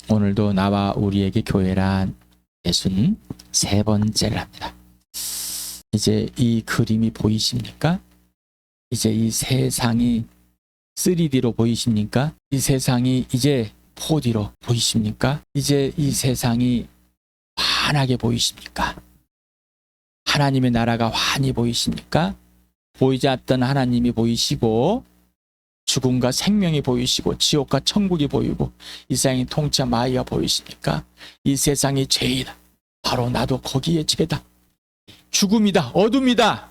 오늘도 나와 우리에게 교회란 63번째를 합니다. 이제 이 그림이 보이십니까? 이제 이 세상이 3D로 보이십니까? 이 세상이 이제 4D로 보이십니까? 이제 이 세상이 환하게 보이십니까? 하나님의 나라가 환히 보이십니까? 보이지 않던 하나님이 보이시고, 죽음과 생명이 보이시고, 지옥과 천국이 보이고, 이 세상이 통치 마귀가 보이십니까? 이 세상이 죄이다. 바로 나도 거기에 죄다. 죽음이다. 어둠이다.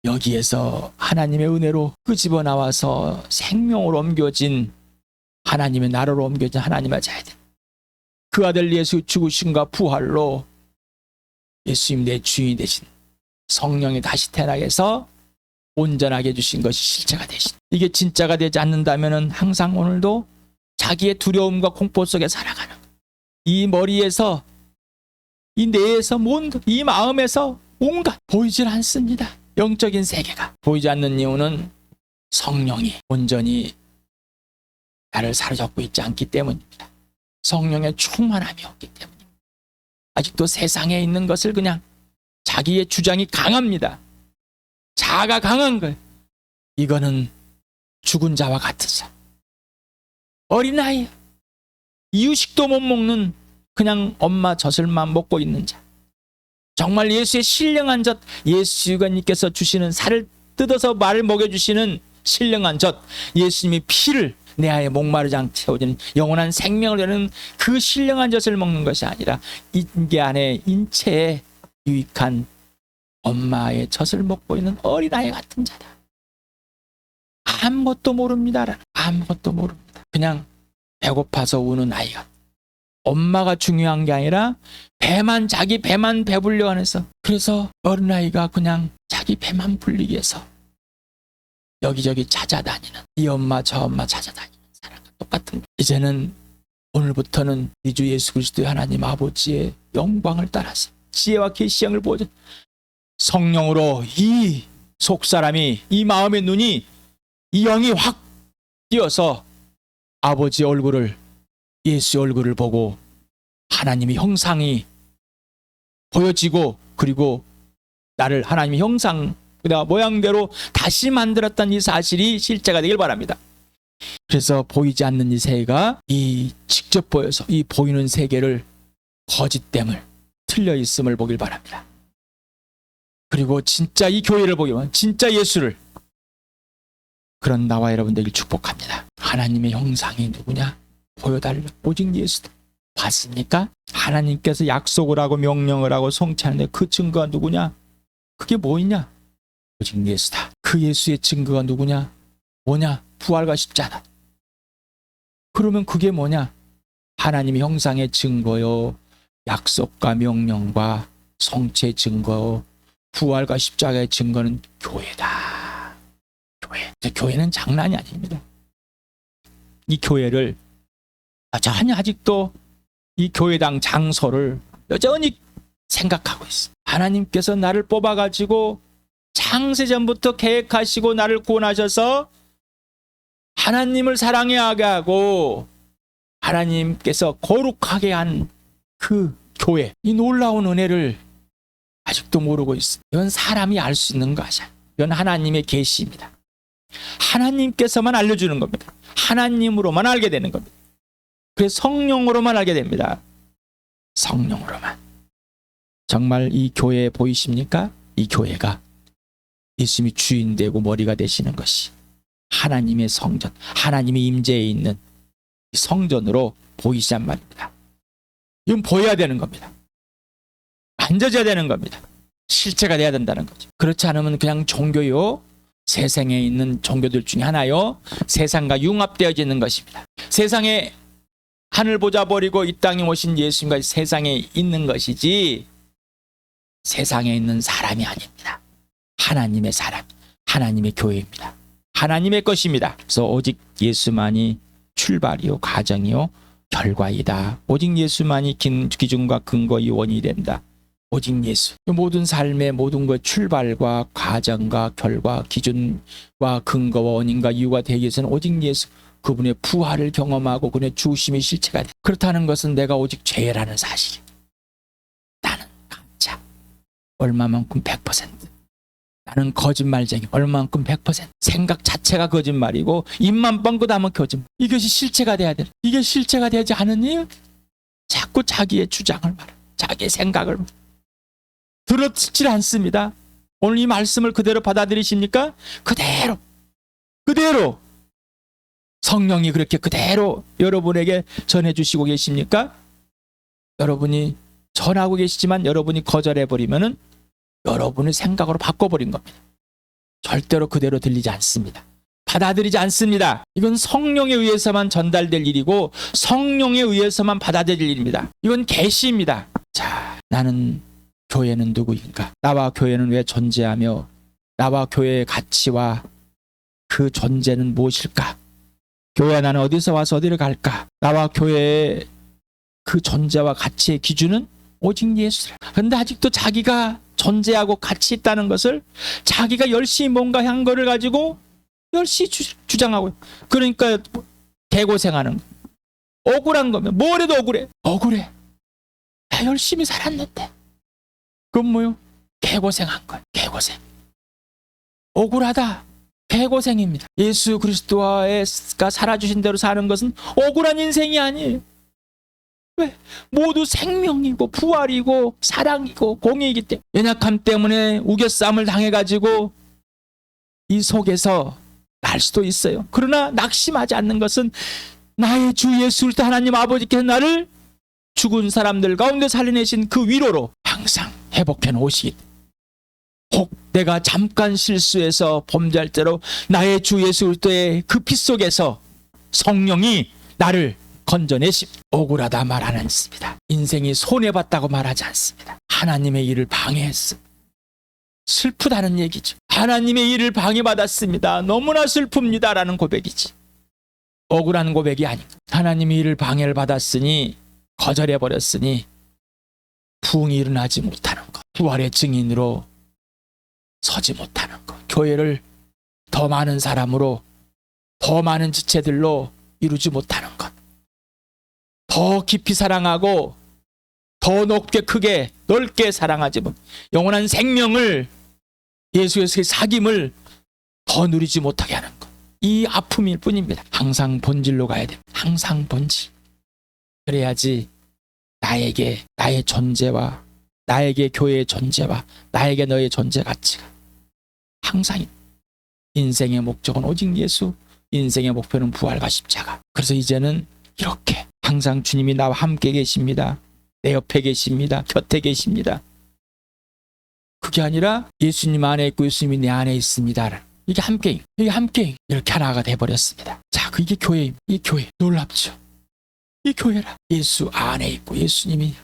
여기에서 하나님의 은혜로 끄집어 나와서 생명으로 옮겨진, 하나님의 나라로 옮겨진 하나님의 자녀들, 그 아들 예수 죽으심과 부활로 예수님 내 주인이 되신 성령이 다시 태어나게 해서 온전하게 해주신 것이 실체가 되신, 이게 진짜가 되지 않는다면 항상 오늘도 자기의 두려움과 공포 속에 살아가는, 이 머리에서, 이 뇌에서, 이 마음에서 온갖 보이질 않습니다. 영적인 세계가 보이지 않는 이유는 성령이 온전히 나를 사로잡고 있지 않기 때문입니다. 성령의 충만함이 없기 때문입니다. 아직도 세상에 있는 것을 그냥 자기의 주장이 강합니다. 자아가 강한 거예요. 이거는 죽은 자와 같은 자. 어린아이, 이유식도 못 먹는 그냥 엄마 젖을만 먹고 있는 자. 정말 예수의 신령한 젖, 예수님께서 주시는 살을 뜯어서 말을 먹여주시는 신령한 젖, 예수님이 피를 내 안에 목마르지 않게 채워주는 영원한 생명을 내는 그 신령한 젖을 먹는 것이 아니라 인계 안에 인체에 유익한 엄마의 젖을 먹고 있는 어린아이 같은 자다. 아무것도 모릅니다. 아무것도 모릅니다. 그냥 배고파서 우는 아이가. 엄마가 중요한 게 아니라 자기 배만 배불려 해서, 그래서 어린아이가 그냥 자기 배만 불리기 위해서 여기저기 찾아다니는, 이 엄마 저 엄마 찾아다니는 사람과 똑같은 거예요. 이제는 오늘부터는 이 주 예수 그리스도의 하나님 아버지의 영광을 따라서 지혜와 계시형을 보여줘 성령으로 이 속사람이, 이 마음의 눈이, 이 영이 확 띄어서 아버지 얼굴을, 예수의 얼굴을 보고 하나님의 형상이 보여지고, 그리고 나를 하나님의 형상, 모양대로 다시 만들었던 이 사실이 실제가 되길 바랍니다. 그래서 보이지 않는 이 세계가 이 직접 보여서 이 보이는 세계를 거짓됨을, 틀려 있음을 보길 바랍니다. 그리고 진짜 이 교회를 보기만, 진짜 예수를, 그런 나와 여러분들에게 축복합니다. 하나님의 형상이 누구냐? 보여달라. 오직 예수다. 봤습니까? 하나님께서 약속을 하고 명령을 하고 성취하는데 그 증거가 누구냐? 그게 뭐냐? 오직 예수다. 그 예수의 증거가 누구냐? 뭐냐? 부활과 십자가. 그러면 그게 뭐냐? 하나님의 형상의 증거요, 약속과 명령과 성취의 증거, 부활과 십자가의 증거는 교회다. 교회. 교회는 장난이 아닙니다. 이 교회를 여전히 아직도 이 교회당 장소를 여전히 생각하고 있어. 하나님께서 나를 뽑아가지고 창세전부터 계획하시고 나를 구원하셔서 하나님을 사랑하게 하고 하나님께서 거룩하게 한 그 교회, 이 놀라운 은혜를 아직도 모르고 있어. 이건 사람이 알 수 있는 것이 아니야. 이건 하나님의 계시입니다. 하나님께서만 알려주는 겁니다. 하나님으로만 알게 되는 겁니다. 그래서 성령으로만 알게 됩니다. 성령으로만. 정말 이 교회 보이십니까? 이 교회가 예수님이 주인 되고 머리가 되시는 것이 하나님의 성전, 하나님의 임재에 있는 성전으로 보이시단 말입니다. 이건 보여야 되는 겁니다. 만져져야 되는 겁니다. 실체가 돼야 된다는 거죠. 그렇지 않으면 그냥 종교요, 세상에 있는 종교들 중에 하나요, 세상과 융합되어져 있는 것입니다. 세상에 하늘 보자 버리고 이 땅에 오신 예수님과 세상에 있는 것이지 세상에 있는 사람이 아닙니다. 하나님의 사람, 하나님의 교회입니다. 하나님의 것입니다. 그래서 오직 예수만이 출발이요, 가정이요, 결과이다. 오직 예수만이 기준과 근거의 원이 된다. 오직 예수. 모든 삶의 모든 것 출발과 과정과 결과, 기준과 근거와 원인과 이유가 되기 위해서는 오직 예수. 그분의 부활을 경험하고 그분의 죽으심이 실체가 돼. 그렇다는 것은 내가 오직 죄라는 사실이. 나는 가짜. 얼마만큼 100%. 나는 거짓말쟁이. 얼마만큼 100%. 생각 자체가 거짓말이고 입만 뻥긋하면 거짓말. 이것이 실체가 돼야 돼. 이게 실체가 되지 않으니 자꾸 자기의 주장을 말해. 자기의 생각을 말해. 들어듣질 않습니다. 오늘 이 말씀을 그대로 받아들이십니까? 그대로 성령이 그렇게 그대로 여러분에게 전해주시고 계십니까? 여러분이 전하고 계시지만 여러분이 거절해버리면은 여러분의 생각으로 바꿔버린 겁니다. 절대로 그대로 들리지 않습니다. 받아들이지 않습니다. 이건 성령에 의해서만 전달될 일이고 성령에 의해서만 받아들일 일입니다. 이건 계시입니다. 자, 나는 교회는 누구인가? 나와 교회는 왜 존재하며 나와 교회의 가치와 그 존재는 무엇일까? 교회야 나는 어디서 와서 어디를 갈까? 나와 교회의 그 존재와 가치의 기준은 오직 예수라. 그런데 아직도 자기가 존재하고 가치 있다는 것을 자기가 열심히 뭔가 한 거를 가지고 열심히 주장하고, 그러니까 개고생하는 거. 억울한 거면 뭘 해도 억울해. 나 열심히 살았는데 그건 뭐요? 개고생한 거야. 개고생. 억울하다. 개고생입니다. 예수 그리스도가 살아주신 대로 사는 것은 억울한 인생이 아니에요. 왜? 모두 생명이고 부활이고 사랑이고 공의이기 때문에. 연약함 때문에 우겨싸움을 당해가지고 이 속에서 날 수도 있어요. 그러나 낙심하지 않는 것은 나의 주 예수 그리스도 하나님 아버지께서 나를 죽은 사람들 가운데 살려내신 그 위로로 항상 회복해 놓으시기 때문에. 혹 내가 잠깐 실수해서 범죄할 때로 나의 주 예수 그리스도의 그 피 속에서 성령이 나를 건져내십. 억울하다 말 안 했습니다. 인생이 손해봤다고 말하지 않습니다. 하나님의 일을 방해했습니다. 슬프다는 얘기죠. 하나님의 일을 방해받았습니다. 너무나 슬픕니다 라는 고백이지. 억울한 고백이 아니고 하나님의 일을 방해를 받았으니 거절해버렸으니 부흥이 일어나지 못하는 것, 부활의 증인으로 서지 못하는 것, 교회를 더 많은 사람으로 더 많은 지체들로 이루지 못하는 것, 더 깊이 사랑하고 더 높게 크게 넓게 사랑하지 못, 영원한 생명을 예수의 사귐을 더 누리지 못하게 하는 것, 이 아픔일 뿐입니다. 항상 본질로 가야 됩니다. 항상 본질. 그래야지 나에게 나의 존재와 나에게 교회의 존재와 나에게 너의 존재 가치가 항상 인생의 목적은 오직 예수, 인생의 목표는 부활과 십자가. 그래서 이제는 이렇게 항상 주님이 나와 함께 계십니다. 내 옆에 계십니다. 곁에 계십니다. 그게 아니라 예수님 안에 있고 예수님이 내 안에 있습니다. 이게 함께 이렇게 하나가 돼버렸습니다. 자, 이게 교회입니다. 이 교회 놀랍죠. 이 교회라. 예수 안에 있고 예수님이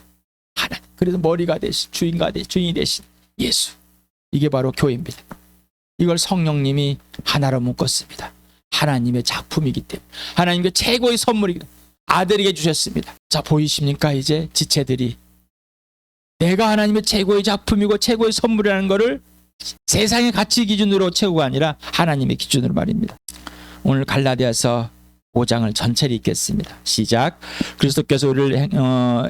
하나. 그래서 머리가 되신 주인이 되신 예수. 이게 바로 교회입니다. 이걸 성령님이 하나로 묶었습니다. 하나님의 작품이기 때문에. 하나님의 최고의 선물이기 때문에 아들에게 주셨습니다. 자, 보이십니까? 이제 지체들이 내가 하나님의 최고의 작품이고 최고의 선물이라는 것을 세상의 가치 기준으로 채우가 아니라 하나님의 기준으로 말입니다. 오늘 갈라디아서 5장을 전체를 읽겠습니다. 시작. 그리스도께서 우리를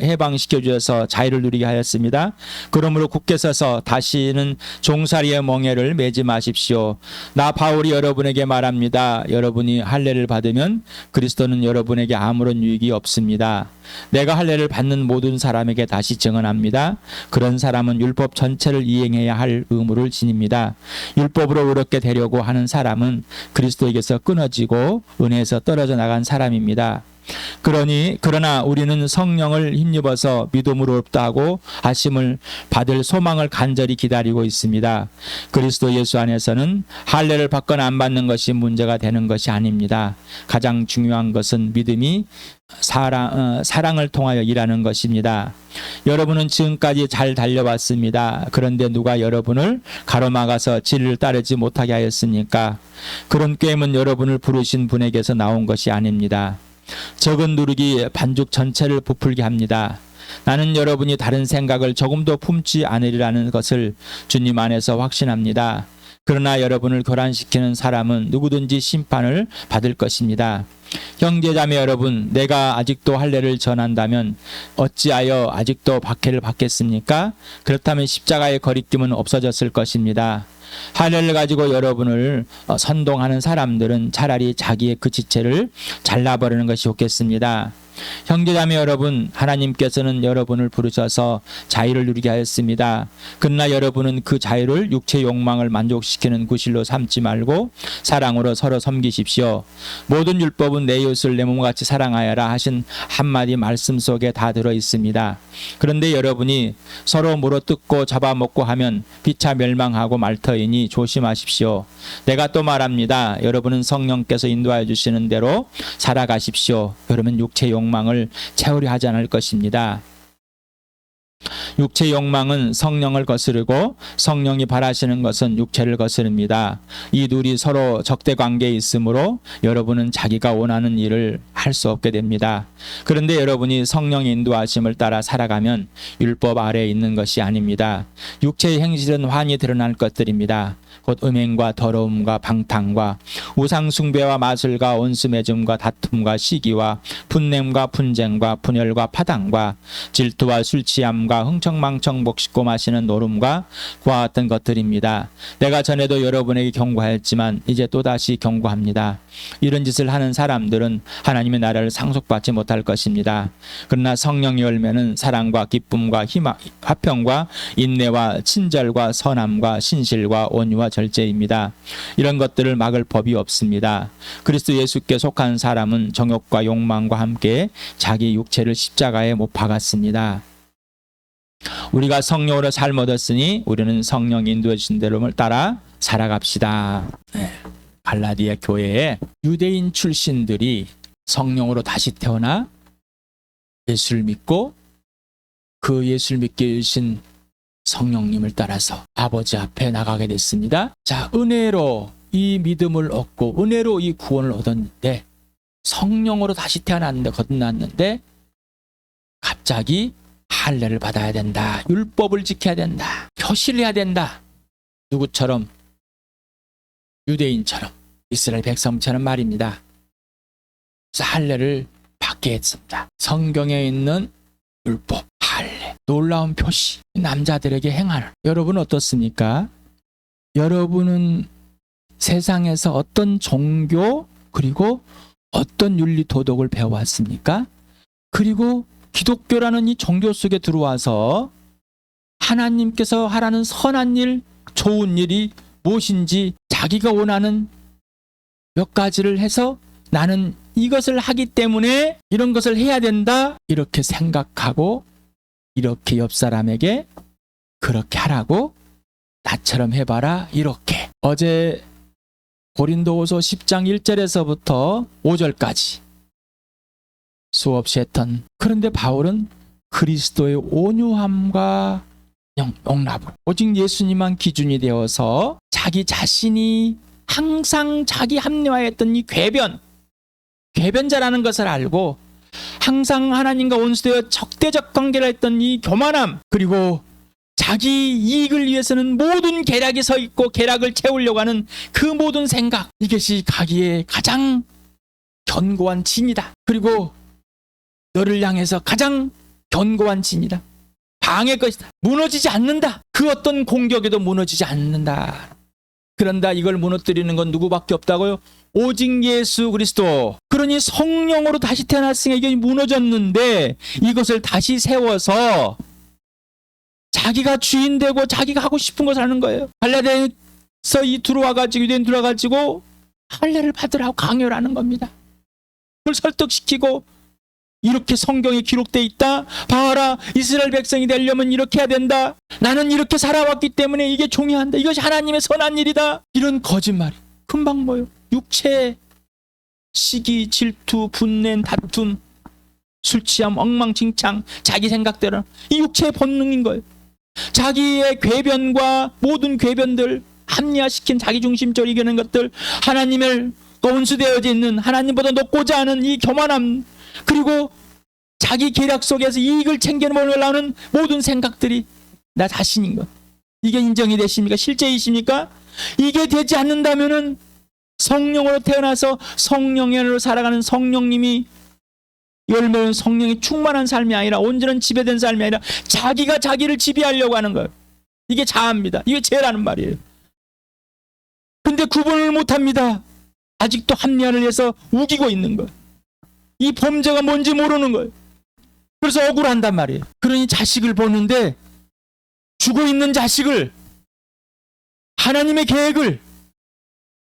해방시켜 주셔서 자유를 누리게 하였습니다. 그러므로 굳게 서서 다시는 종살이의 멍에를 매지 마십시오. 나 바울이 여러분에게 말합니다. 여러분이 할례를 받으면 그리스도는 여러분에게 아무런 유익이 없습니다. 내가 할례를 받는 모든 사람에게 다시 증언합니다. 그런 사람은 율법 전체를 이행해야 할 의무를 지닙니다. 율법으로 의롭게 되려고 하는 사람은 그리스도에게서 끊어지고 은혜에서 떨어져 나간 사람입니다. 그러나 우리는 성령을 힘입어서 믿음으로 의롭다 하고 하심을 받을 소망을 간절히 기다리고 있습니다. 그리스도 예수 안에서는 할례를 받거나 안 받는 것이 문제가 되는 것이 아닙니다. 가장 중요한 것은 믿음이 사랑을 통하여 일하는 것입니다. 여러분은 지금까지 잘 달려왔습니다. 그런데 누가 여러분을 가로막아서 진리를 따르지 못하게 하였습니까? 그런 꾀임은 여러분을 부르신 분에게서 나온 것이 아닙니다. 적은 누룩이 반죽 전체를 부풀게 합니다. 나는 여러분이 다른 생각을 조금도 품지 않으리라는 것을 주님 안에서 확신합니다. 그러나 여러분을 교란시키는 사람은 누구든지 심판을 받을 것입니다. 형제자매 여러분, 내가 아직도 할례를 전한다면 어찌하여 아직도 박해를 받겠습니까? 그렇다면 십자가의 거리낌은 없어졌을 것입니다. 할례를 가지고 여러분을 선동하는 사람들은 차라리 자기의 그 지체를 잘라버리는 것이 좋겠습니다. 형제자매 여러분, 하나님께서는 여러분을 부르셔서 자유를 누리게 하였습니다. 그러나 여러분은 그 자유를 육체의 욕망을 만족시키는 구실로 삼지 말고 사랑으로 서로 섬기십시오. 모든 율법은 내 이웃을 내 몸같이 사랑하여라 하신 한마디 말씀 속에 다 들어 있습니다. 그런데 여러분이 서로 물어뜯고 잡아먹고 하면 피차 멸망하고 말터이니 조심하십시오. 내가 또 말합니다. 여러분은 성령께서 인도하여 주시는 대로 살아가십시오. 그러면 육체의 욕망을 채우려 하지 않을 것입니다. 육체의 욕망은 성령을 거스르고 성령이 바라시는 것은 육체를 거스릅니다. 이 둘이 서로 적대 관계에 있으므로 여러분은 자기가 원하는 일을 할 수 없게 됩니다. 그런데 여러분이 성령의 인도하심을 따라 살아가면 율법 아래에 있는 것이 아닙니다. 육체의 행실은 환히 드러날 것들입니다. 곧 음행과 더러움과 방탕과 우상 숭배와 마술과 온수 매점과 다툼과 시기와 분냄과 분쟁과 분열과 파당과 질투와 술 취함과 흥청망청 먹고 마시는 노름과 그와 같은 것들입니다. 내가 전에도 여러분에게 경고하였지만 이제 또다시 경고합니다. 이런 짓을 하는 사람들은 하나님의 나라를 상속받지 못할 것입니다. 그러나 성령의 열매는 사랑과 기쁨과 희망, 화평과 인내와 친절과 선함과 신실과 온유와 절제입니다. 이런 것들을 막을 법이 없습니다. 그리스도 예수께 속한 사람은 정욕과 욕망과 함께 자기 육체를 십자가에 못 박았습니다. 우리가 성령으로 삶 얻었으니 우리는 성령 인도해 주신 대로를 따라 살아갑시다. 갈라디아 교회에 유대인 출신들이 성령으로 다시 태어나 예수를 믿고 그 예수를 믿게 해주신 성령님을 따라서 아버지 앞에 나가게 됐습니다. 자, 은혜로 이 믿음을 얻고 은혜로 이 구원을 얻었는데 성령으로 다시 태어났는데 거듭났는데 갑자기 할례를 받아야 된다. 율법을 지켜야 된다. 표시를 해야 된다. 누구처럼? 유대인처럼, 이스라엘 백성처럼 말입니다. 그래서 할례를 받게 했습니다. 성경에 있는 율법, 할례, 놀라운 표시, 남자들에게 행하는. 여러분 어떻습니까? 여러분은 세상에서 어떤 종교 그리고 어떤 윤리 도덕을 배워왔습니까? 그리고 기독교라는 이 종교 속에 들어와서 하나님께서 하라는 선한 일, 좋은 일이 무엇인지 자기가 원하는 몇 가지를 해서 나는 이것을 하기 때문에 이런 것을 해야 된다 이렇게 생각하고 이렇게 옆 사람에게 그렇게 하라고 나처럼 해봐라 이렇게. 어제 고린도후서 10장 1절에서부터 5절까지 수없이 했던. 그런데 바울은 그리스도의 온유함과 용납을 오직 예수님만 기준이 되어서 자기 자신이 항상 자기 합리화했던 이 궤변자라는 것을 알고 항상 하나님과 원수되어 적대적 관계를 했던 이 교만함, 그리고 자기 이익을 위해서는 모든 계략이 서 있고 계략을 채우려고 하는 그 모든 생각, 이것이 가기에 가장 견고한 진이다. 그리고 너를 향해서 가장 견고한 진이다. 방의 것이다. 무너지지 않는다. 그 어떤 공격에도 무너지지 않는다. 그런다. 이걸 무너뜨리는 건 누구밖에 없다고요? 오직 예수 그리스도. 그러니 성령으로 다시 태어났으니까 이게 무너졌는데 이것을 다시 세워서 자기가 주인 되고 자기가 하고 싶은 것을 하는 거예요. 갈라디아에서 유대인 들어와가지고 할례를 받으라고 강요를 하는 겁니다. 그걸 설득시키고 이렇게 성경에 기록되어 있다. 봐라, 이스라엘 백성이 되려면 이렇게 해야 된다. 나는 이렇게 살아왔기 때문에 이게 중요한다. 이것이 하나님의 선한 일이다. 이런 거짓말이 금방 뭐요? 육체, 시기, 질투, 분냄, 다툼, 술 취함, 엉망진창, 자기 생각대로 이 육체의 본능인 거예요. 자기의 궤변과 모든 궤변들 합리화시킨 자기중심적으로 이기는 것들, 하나님을 원수되어져 있는 하나님보다 높고자 하는 이 교만함, 그리고 자기 계략 속에서 이익을 챙겨보려고 하는 모든 생각들이 나 자신인 것. 이게 인정이 되십니까? 실제이십니까? 이게 되지 않는다면은 성령으로 태어나서 성령의 안으로 살아가는 성령님이 열매는 성령이 충만한 삶이 아니라 온전한 지배된 삶이 아니라 자기가 자기를 지배하려고 하는 거예요. 이게 자아입니다. 이게 죄라는 말이에요. 근데 구분을 못합니다. 아직도 합리화를 해서 우기고 있는 거예요. 이 범죄가 뭔지 모르는 거예요. 그래서 억울한단 말이에요. 그러니 자식을 보는데 죽어있는 자식을, 하나님의 계획을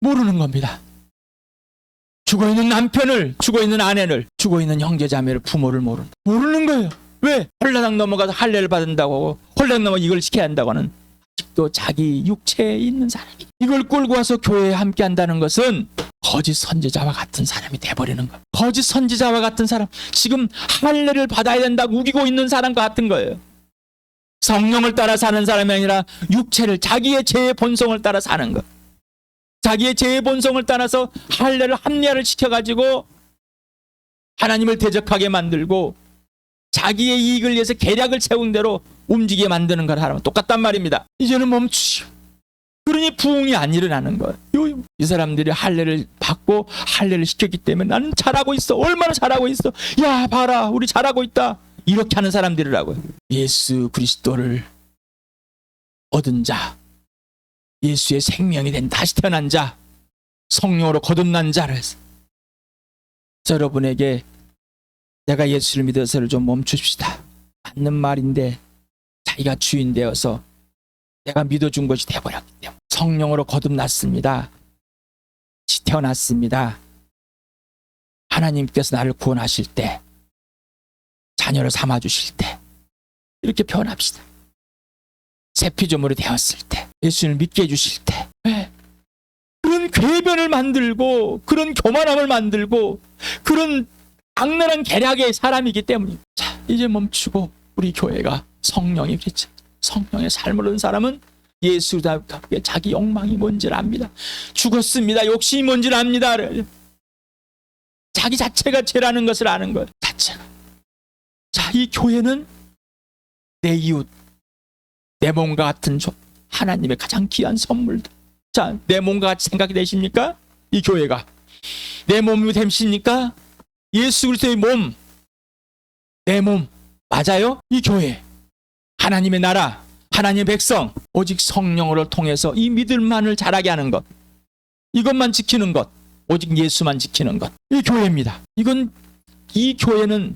모르는 겁니다. 죽어있는 남편을, 죽어있는 아내를, 죽어있는 형제자매를, 부모를 모르는 거예요. 왜? 홀라당 넘어가서 할례를 받는다고 하고 홀라당 넘어 이걸 지켜야 한다고 하는, 아직도 자기 육체에 있는 사람이 이걸 끌고 와서 교회에 함께 한다는 것은 거짓 선지자와 같은 사람이 돼버리는 거예요. 거짓 선지자와 같은 사람, 지금 할례를 받아야 된다고 우기고 있는 사람과 같은 거예요. 성령을 따라 사는 사람이 아니라 육체를, 자기의 죄의 본성을 따라 사는 것. 자기의 죄의 본성을 따라서 할례를 합리화를 시켜가지고 하나님을 대적하게 만들고 자기의 이익을 위해서 계략을 세운 대로 움직이게 만드는 거랑 똑같단 말입니다. 이제는 멈추시오. 그러니 부흥이 안 일어나는 거예요. 이 사람들이 할례를 받고 할례를 시켰기 때문에 나는 잘하고 있어. 얼마나 잘하고 있어. 야 봐라, 우리 잘하고 있다. 이렇게 하는 사람들이라고요. 예수 그리스도를 얻은 자, 예수의 생명이 된 다시 태어난 자, 성령으로 거듭난 자를 해서 여러분에게 내가 예수를 믿어서를 좀 멈추십시다. 맞는 말인데 자기가 주인 되어서 내가 믿어준 것이 되어버렸기 때문에 성령으로 거듭났습니다. 다시 태어났습니다. 하나님께서 나를 구원하실 때, 자녀를 삼아주실 때 이렇게 표현합시다. 새 피조물이 되었을 때, 예수님을 믿게 해주실 때, 왜? 그런 궤변을 만들고 그런 교만함을 만들고 그런 악랄한 계략의 사람이기 때문입니다. 자, 이제 멈추고 우리 교회가 성령이 그랬죠. 성령의 삶을 얻은 사람은 예수답게 자기 욕망이 뭔지를 압니다. 죽었습니다. 욕심이 뭔지를 압니다. 자기 자체가 죄라는 것을 아는 거예요. 자체가. 자, 이 교회는 내 이웃, 내 몸과 같은 하나님의 가장 귀한 선물들. 자, 내 몸과 같이 생각이 되십니까? 이 교회가 내 몸이 되십니까? 예수 그리스도의 몸, 내 몸 맞아요? 이 교회, 하나님의 나라, 하나님의 백성, 오직 성령으로 통해서 이 믿음만을 자라게 하는 것, 이것만 지키는 것, 오직 예수만 지키는 것, 이 교회입니다. 이 교회는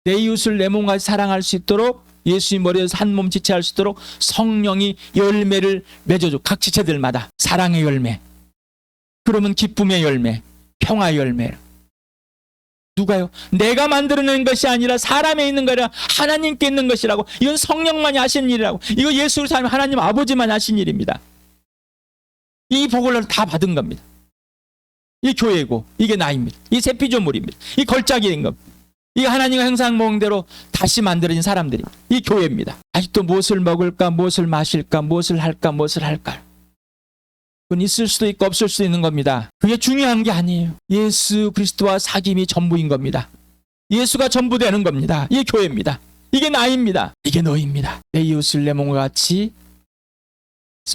내 이웃을 내 몸같이 사랑할 수 있도록, 예수의 머리에서 한 몸 지체할 수 있도록 성령이 열매를 맺어줘. 각 지체들마다 사랑의 열매, 그러면 기쁨의 열매, 평화의 열매. 누가요? 내가 만들어낸 것이 아니라 사람에 있는 거라 하나님께 있는 것이라고. 이건 성령만이 하신 일이라고. 이거 예수를 사는 하나님 아버지만이 하신 일입니다. 이 복을 다 받은 겁니다. 이 교회고 이게 나입니다. 이 새 피조물입니다. 이 걸작인 겁니다. 이 하나님의 형상 모형대로 다시 만들어진 사람들입니다. 이 교회입니다. 아직도 무엇을 먹을까, 무엇을 마실까, 무엇을 할까, 무엇을 할까. 그건 있을 수도 있고 없을 수도 있는 겁니다. 그게 중요한 게 아니에요. 예수 그리스도와 사귐이 전부인 겁니다. 예수가 전부 되는 겁니다. 이게 교회입니다. 이게 나입니다. 이게 너입니다. 내 이웃을 내 몸과 같이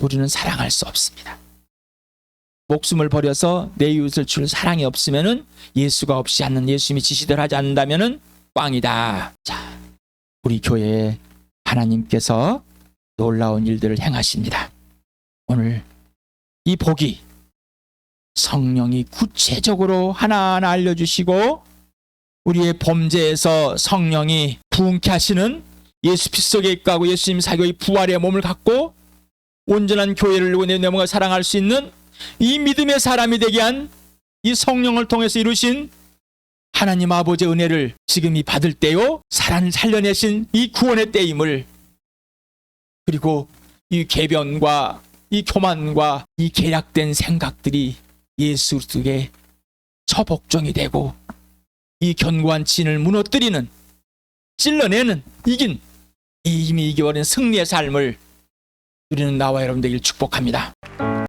우리는 사랑할 수 없습니다. 목숨을 버려서 내 이웃을 줄 사랑이 없으면은, 예수가 없이 않는, 예수님이 지시대로 하지 않는다면은 꽝이다. 자, 우리 교회에 하나님께서 놀라운 일들을 행하십니다. 오늘 이 복이 성령이 구체적으로 하나하나 알려주시고 우리의 범죄에서 성령이 부흥케 하시는, 예수 핏속에 입고하고 예수님 사교의 부활의 몸을 갖고 온전한 교회를 내 몸과 사랑할 수 있는 이 믿음의 사람이 되게 한 이 성령을 통해서 이루신 하나님 아버지의 은혜를 지금이 받을 때요, 살려내신 이 구원의 때임을, 그리고 이 계변과 이 교만과 이 계략된 생각들이 예수 그리스도의 처복종이 되고 이 견고한 진을 무너뜨리는, 찔러내는, 이긴, 이미 이겨버린 승리의 삶을 누리는 나와 여러분 되길 축복합니다.